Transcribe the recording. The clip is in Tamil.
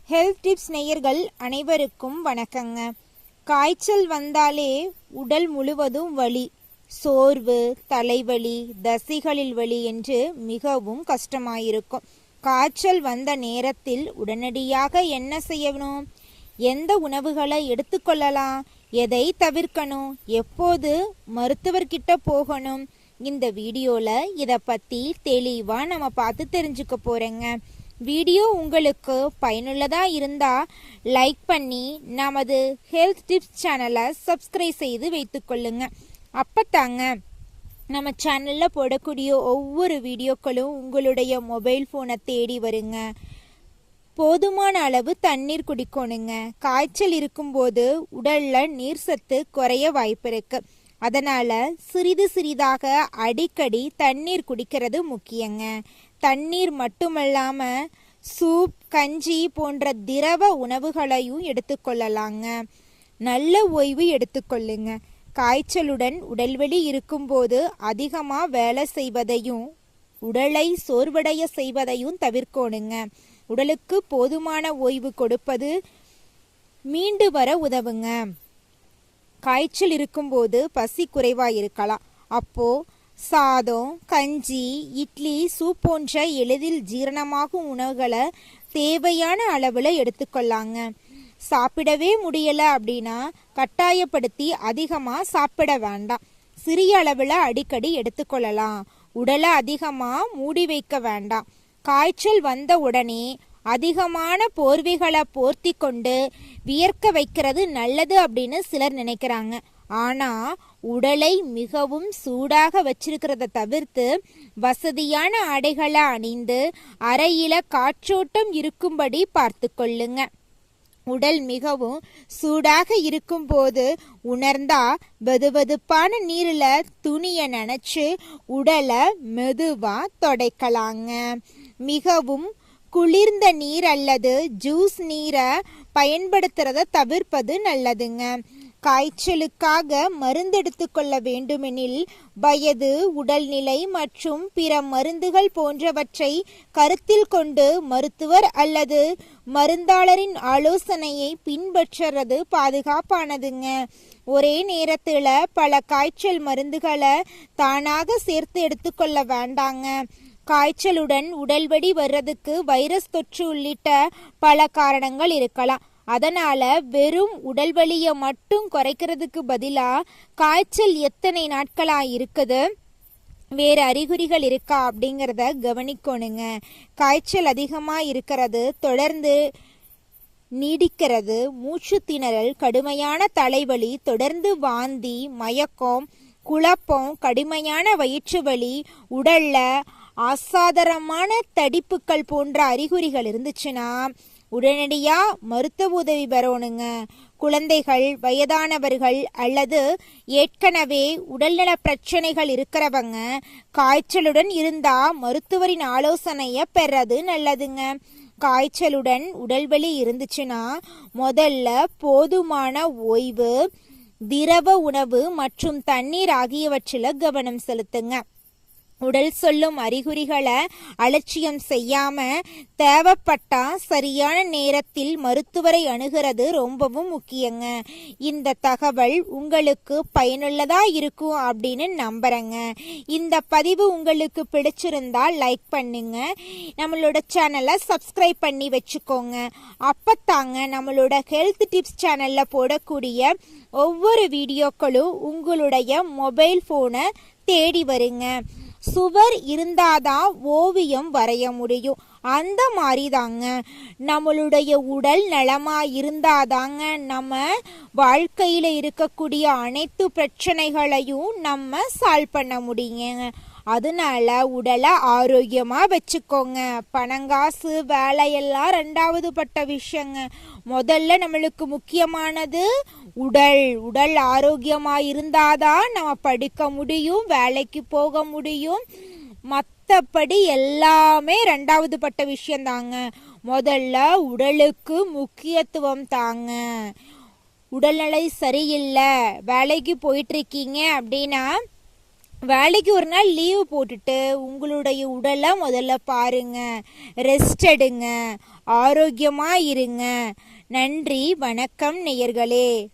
ஹெல்த் டிப்ஸ் நேயர்கள் அனைவருக்கும் வணக்கங்க. காய்ச்சல் வந்தாலே உடல் முழுவதும் வலி, சோர்வு, தலைவலி, தசைகளில் வலி என்று மிகவும் கஷ்டமாயிருக்கும். காய்ச்சல் வந்த நேரத்தில் உடனடியாக என்ன செய்யணும்? எந்த உணவுகளை எடுத்துக்கொள்ளலாம்? எதை தவிர்க்கணும்? எப்போது மருத்துவர்கிட்ட போகணும்? இந்த வீடியோல இதை பத்தி தெளிவா நம்ம பார்த்து தெரிஞ்சுக்க போறேங்க. வீடியோ உங்களுக்கு பயனுள்ளதா இருந்தா லைக் பண்ணி நமது ஹெல்த் டிப்ஸ் சேனலை சப்ஸ்கிரைப் செய்து வைத்துக்கொள்ளுங்க. அப்பத்தாங்க நம்ம சேனல்ல போடக்கூடிய ஒவ்வொரு வீடியோக்களும் உங்களுடைய மொபைல் போனை தேடி வருங்க. போதுமான அளவு தண்ணீர் குடிக்கணுங்க. காய்ச்சல் இருக்கும்போது உடல்ல நீர் சத்து குறைய வாய்ப்பு இருக்கு. அதனால சிறிது சிறிதாக அடிக்கடி தண்ணீர் குடிக்கிறது முக்கியங்க. தண்ணீர் மட்டுமல்லாம சூப், கஞ்சி போன்ற திரவ உணவுகளையும் எடுத்துக்கொள்ளலாங்க. நல்ல ஓய்வு எடுத்துக்கொள்ளுங்க. காய்ச்சலுடன் உடல்வலி இருக்கும்போது அதிகமாக வேலை செய்வதையும் உடலை சோர்வடைய செய்வதையும் தவிர்க்கணுங்க. உடலுக்கு போதுமான ஓய்வு கொடுப்பது மீண்டு வர உதவுங்க. காய்ச்சல் இருக்கும்போது பசி குறைவாக இருக்கலாம். அப்போ சாதம், கஞ்சி, இட்லி, சூப் போன்ற எளிதில் ஜீரணமாகும் உணவுகளை தேவையான அளவில் எடுத்துக்கொள்ளாங்க. சாப்பிடவே முடியலை அப்படின்னா கட்டாயப்படுத்தி அதிகமாக சாப்பிட வேண்டாம். சிறிய அளவில் அடிக்கடி எடுத்துக்கொள்ளலாம். உடலை அதிகமாக மூடி வைக்க வேண்டாம். காய்ச்சல் வந்த உடனே அதிகமான போர்வைகளை போர்த்தி கொண்டு வியர்க்க வைக்கிறது நல்லது அப்படின்னு சிலர் நினைக்கிறாங்க. ஆனா உடலை மிகவும் சூடாக வச்சிருக்கிறத தவிர்த்து வசதியான ஆடைகளை அணிந்து அறையில காற்றோட்டம் இருக்கும்படி பார்த்து கொள்ளுங்க. உடல் மிகவும் சூடாக இருக்கும் போது உணர்ந்தா வெதுவெதுப்பான நீர்ல துணிய நனைச்சு உடலை மெதுவா தொடைக்கலாங்க. மிகவும் குளிர்ந்த நீர் அல்லது ஜூஸ் நீரை பயன்படுத்துறத தவிர்ப்பது நல்லதுங்க. காய்ச்சலுக்காக மருந்து எடுத்துக்கொள்ள வேண்டுமெனில் வயது, உடல்நிலை மற்றும் பிற மருந்துகள் போன்றவற்றை கருத்தில் கொண்டு மருத்துவர் அல்லது மருந்தாளரின் ஆலோசனையை பின்பற்றுறது பாதுகாப்பானதுங்க. ஒரே நேரத்தில் பல காய்ச்சல் மருந்துகளை தானாக சேர்த்து எடுத்துக்கொள்ள வேண்டாங்க. காய்ச்சலுடன் உடல்வலி வர்றதுக்கு வைரஸ் தொற்று உள்ளிட்ட பல காரணங்கள் இருக்கலாம். அதனால வெறும் உடல் வலியை மட்டும் குறைக்கிறதுக்கு பதிலா காய்ச்சல் எத்தனை நாட்களா இருக்குது, வேறு அறிகுறிகள் இருக்கா அப்படிங்கிறத கவனிக்கணுங்க. காய்ச்சல் அதிகமா இருக்கிறது, தொடர்ந்து நீடிக்கிறது, மூச்சு திணறல், கடுமையான தலைவலி, தொடர்ந்து வாந்தி, மயக்கம், குழப்பம், கடுமையான வயிற்று வலி, உடல்ல அசாதாரணமான தடிப்புகள் போன்ற அறிகுறிகள் இருந்துச்சுன்னா உடனடியா மருத்துவ உதவி பெறணுங்க. குழந்தைகள், வயதானவர்கள் அல்லது ஏற்கனவே உடல்நல பிரச்சனைகள் இருக்கிறவங்க காய்ச்சலுடன் இருந்தா மருத்துவரின் ஆலோசனையை பெறது நல்லதுங்க. காய்ச்சலுடன் உடல்வலி இருந்துச்சுன்னா முதல்ல போதுமான ஓய்வு, திரவ உணவு மற்றும் தண்ணீர் ஆகியவற்றில் கவனம் செலுத்துங்க. உடல் சொல்லும் அறிகுறிகளை அலட்சியம் செய்யாம தேவைப்பட்டா சரியான நேரத்தில் மருத்துவரை அணுகிறது ரொம்பவும் முக்கியங்க. இந்த தகவல் உங்களுக்கு பயனுள்ளதா இருக்கும் அப்படின்னு நம்புறேங்க. இந்த பதிவு உங்களுக்கு பிடிச்சிருந்தா லைக் பண்ணுங்க. நம்மளோட சேனலை சப்ஸ்கிரைப் பண்ணி வச்சுக்கோங்க. அப்பத்தாங்க நம்மளோட ஹெல்த் டிப்ஸ் சேனல்ல போடக்கூடிய ஒவ்வொரு வீடியோக்களும் உங்களுடைய மொபைல் போனை தேடி வருங்க. சுவர் இருந்தாதான் ஓவியம் வரைய முடியும். அந்த மாதிரி தாங்க நம்மளுடைய உடல் நலமா இருந்தாதாங்க நம்ம வாழ்க்கையில இருக்கக்கூடிய அனைத்து பிரச்சனைகளையும் நம்ம சால்வ் பண்ண முடியுங்க. அதனால உடலை ஆரோக்கியமா வச்சுக்கோங்க. பணங்காசு வேலையெல்லாம் ரெண்டாவது பட்ட விஷயங்க. முதல்ல நம்மளுக்கு முக்கியமானது உடல் ஆரோக்கியமா இருந்தாதான் நம்ம படிக்க முடியும், வேலைக்கு போக முடியும். மற்றபடி எல்லாமே ரெண்டாவது பட்ட விஷயம்தாங்க. முதல்ல உடலுக்கு முக்கியத்துவம் தாங்க. உடல்நிலை சரியில்லை, வேலைக்கு போயிட்டு இருக்கீங்க அப்படின்னா வேலைக்கு ஒரு நாள் லீவு போட்டுட்டு உங்களுடைய உடலை முதல்ல பாருங்க, ரெஸ்ட் எடுங்க, ஆரோக்கியமாக இருங்க. நன்றி, வணக்கம் நேயர்களே.